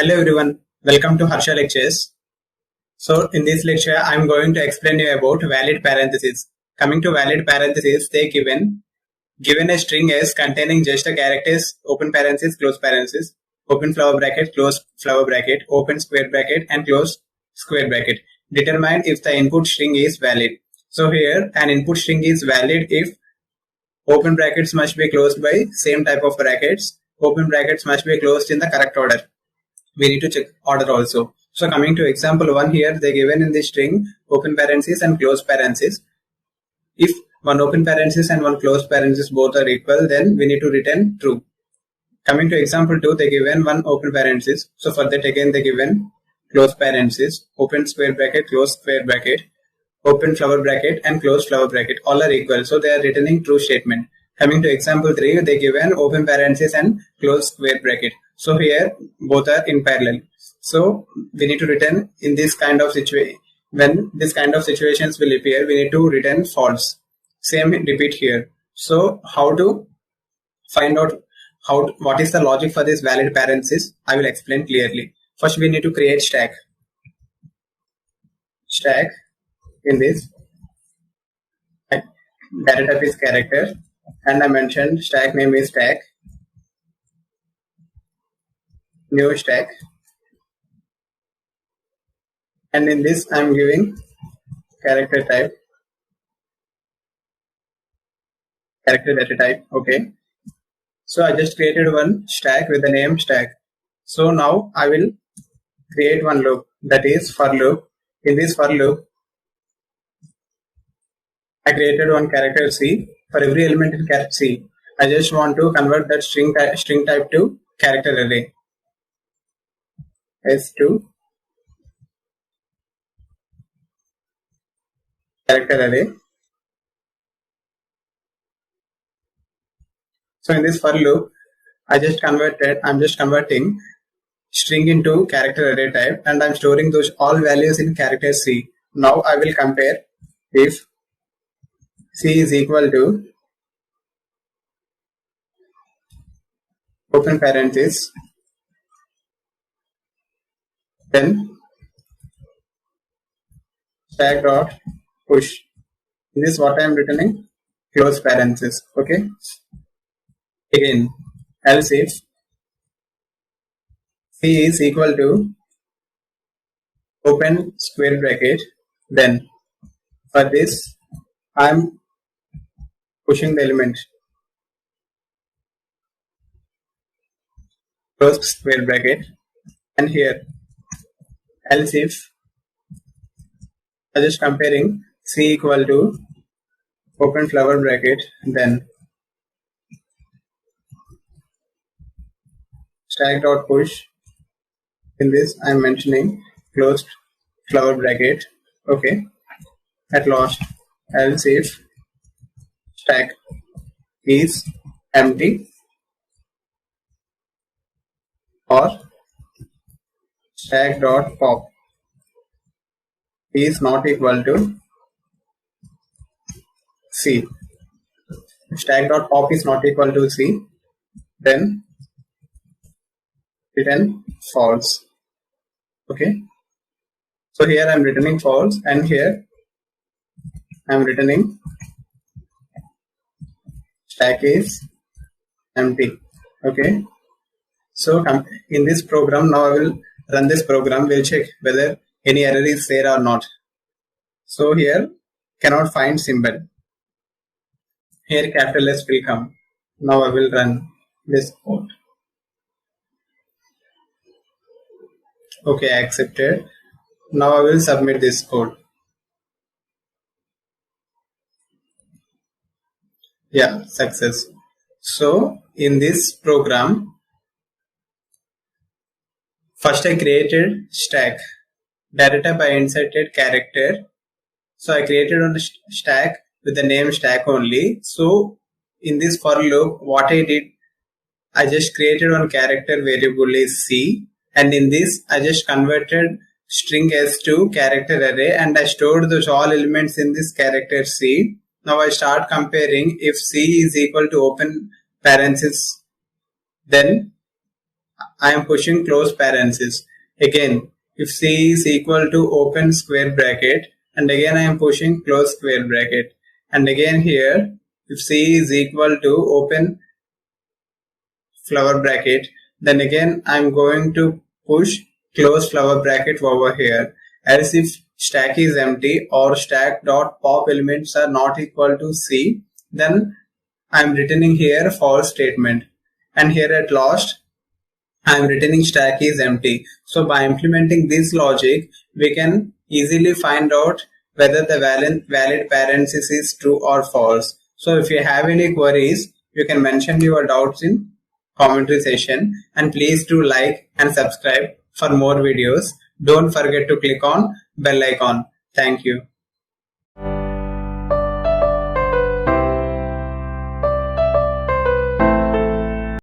Hello everyone, welcome to Harsha Lectures. So in this lecture, I am going to explain you about valid parentheses. Coming to valid parentheses, they given a string as containing just a characters, open parenthesis, close parenthesis, open flower bracket, close flower bracket, open square bracket and close square bracket. Determine if the input string is valid. So here an input string is valid if open brackets must be closed by same type of brackets, open brackets must be closed in the correct order. We need to check order also. So coming to example 1 here, they given in the string open parenthesis and close parenthesis. If one open parenthesis and one close parenthesis both are equal, then we need to return true. Coming to example 2, they given one open parenthesis. So for that again they given close parenthesis, open square bracket, close square bracket, open flower bracket and close flower bracket. All are equal. So they are returning true statement. Coming to example 3, they given open parenthesis and close square bracket. So here both are in parallel. So we need to return in this kind of situation. When this kind of situations will appear, we need to return false. Same repeat here. So how to find out what is the logic for this valid parenthesis? I will explain clearly. First we need to create stack. Stack in this data type is character, and I mentioned stack name is stack. New stack, and in this I am giving character type, character data type. Okay, so I just created one stack with the name stack. So now I will create one loop, that is for loop. In this for loop I created one character C. For every element in character C, I just want to convert that string type to character array. S2 character array. So in this for loop, I'm just converting string into character array type, and I'm storing those all values in character C. Now I will compare if C is equal to open parenthesis, then stack dot push. In this what I am returning, close parenthesis. Okay. Again, else if C is equal to open square bracket, then for this I am pushing the element close square bracket, and here else if I just comparing C equal to open flower bracket, then stack dot push. In this I am mentioning closed flower bracket. Okay, at last else if stack is empty or stack dot pop is not equal to C. If stack dot pop is not equal to C, then return false. Okay, so here I am returning false, and here I am returning stack is empty. Okay, so in this program, now I will run this program. We'll check whether any error is there or not. So here cannot find symbol. Here capital S will come. Now I will run this code. Okay, accepted. Now I will submit this code. Yeah, success. So in this program, first I created stack. Data type I inserted character. So I created on the stack with the name stack only. So in this for loop, what I did, I just created one character variable is C, and in this I just converted string S to character array, and I stored those all elements in this character C. Now I start comparing if C is equal to open parenthesis, then I am pushing close parenthesis. Again, if C is equal to open square bracket, and again I am pushing close square bracket. And again here, if C is equal to open flower bracket, then again I am going to push close flower bracket over here. As if stack is empty or stack dot pop elements are not equal to C, then I am returning here false statement. And here at last, I am returning stack is empty. So by implementing this logic, we can easily find out whether the valid parenthesis is true or false. So if you have any queries, you can mention your doubts in commentary section, and please do like and subscribe for more videos. Don't forget to click on bell icon. Thank you.